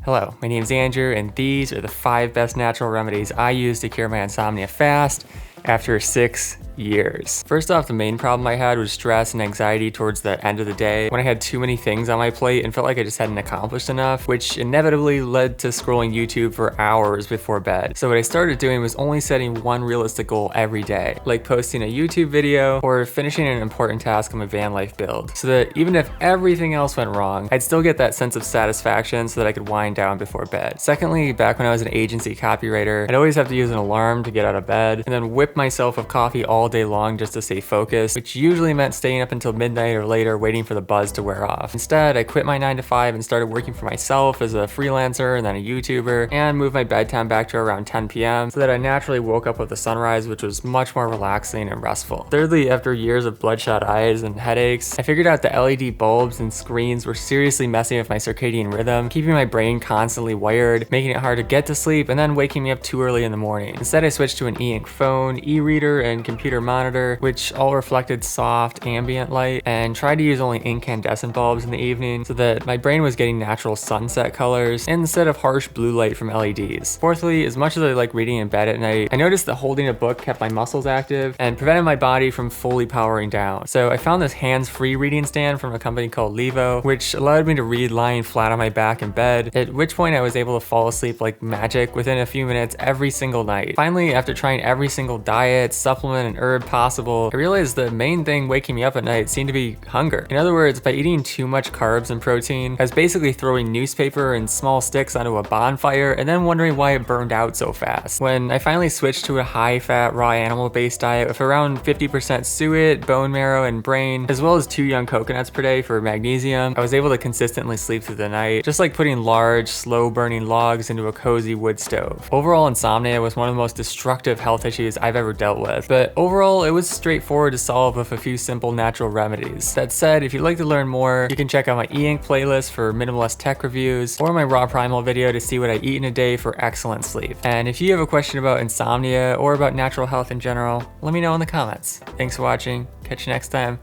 Hello, my name is Andrew, and these are the 5 best natural remedies I use to cure my insomnia fast after 6 years. First off, the main problem I had was stress and anxiety towards the end of the day when I had too many things on my plate and felt like I just hadn't accomplished enough, which inevitably led to scrolling YouTube for hours before bed. So what I started doing was only setting one realistic goal every day, like posting a YouTube video or finishing an important task on my van life build, so that even if everything else went wrong, I'd still get that sense of satisfaction so that I could wind down before bed. Secondly, back when I was an agency copywriter, I'd always have to use an alarm to get out of bed and then whip myself with coffee all day long just to stay focused, which usually meant staying up until midnight or later waiting for the buzz to wear off. Instead, I quit my 9 to 5 and started working for myself as a freelancer and then a YouTuber, and moved my bedtime back to around 10 p.m. so that I naturally woke up with the sunrise, which was much more relaxing and restful. Thirdly, after years of bloodshot eyes and headaches, I figured out the LED bulbs and screens were seriously messing with my circadian rhythm, keeping my brain constantly wired, making it hard to get to sleep, and then waking me up too early in the morning. Instead, I switched to an e-ink phone, e-reader, and computer monitor, which all reflected soft ambient light, and tried to use only incandescent bulbs in the evening so that my brain was getting natural sunset colors instead of harsh blue light from LEDs. Fourthly, as much as I like reading in bed at night, I noticed that holding a book kept my muscles active and prevented my body from fully powering down. So I found this hands-free reading stand from a company called Levo, which allowed me to read lying flat on my back in bed, at which point I was able to fall asleep like magic within a few minutes every single night. Finally, after trying every single diet, supplement, and herb possible, I realized the main thing waking me up at night seemed to be hunger. In other words, by eating too much carbs and protein, I was basically throwing newspaper and small sticks onto a bonfire and then wondering why it burned out so fast. When I finally switched to a high-fat, raw animal-based diet with around 50% suet, bone marrow, and brain, as well as 2 young coconuts per day for magnesium, I was able to consistently sleep through the night, just like putting large, slow-burning logs into a cozy wood stove. Overall, insomnia was one of the most destructive health issues I've ever dealt with, but overall, it was straightforward to solve with a few simple natural remedies. That said, if you'd like to learn more, you can check out my e-ink playlist for minimalist tech reviews, or my raw primal video to see what I eat in a day for excellent sleep. And if you have a question about insomnia or about natural health in general, let me know in the comments. Thanks for watching. Catch you next time.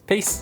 Peace.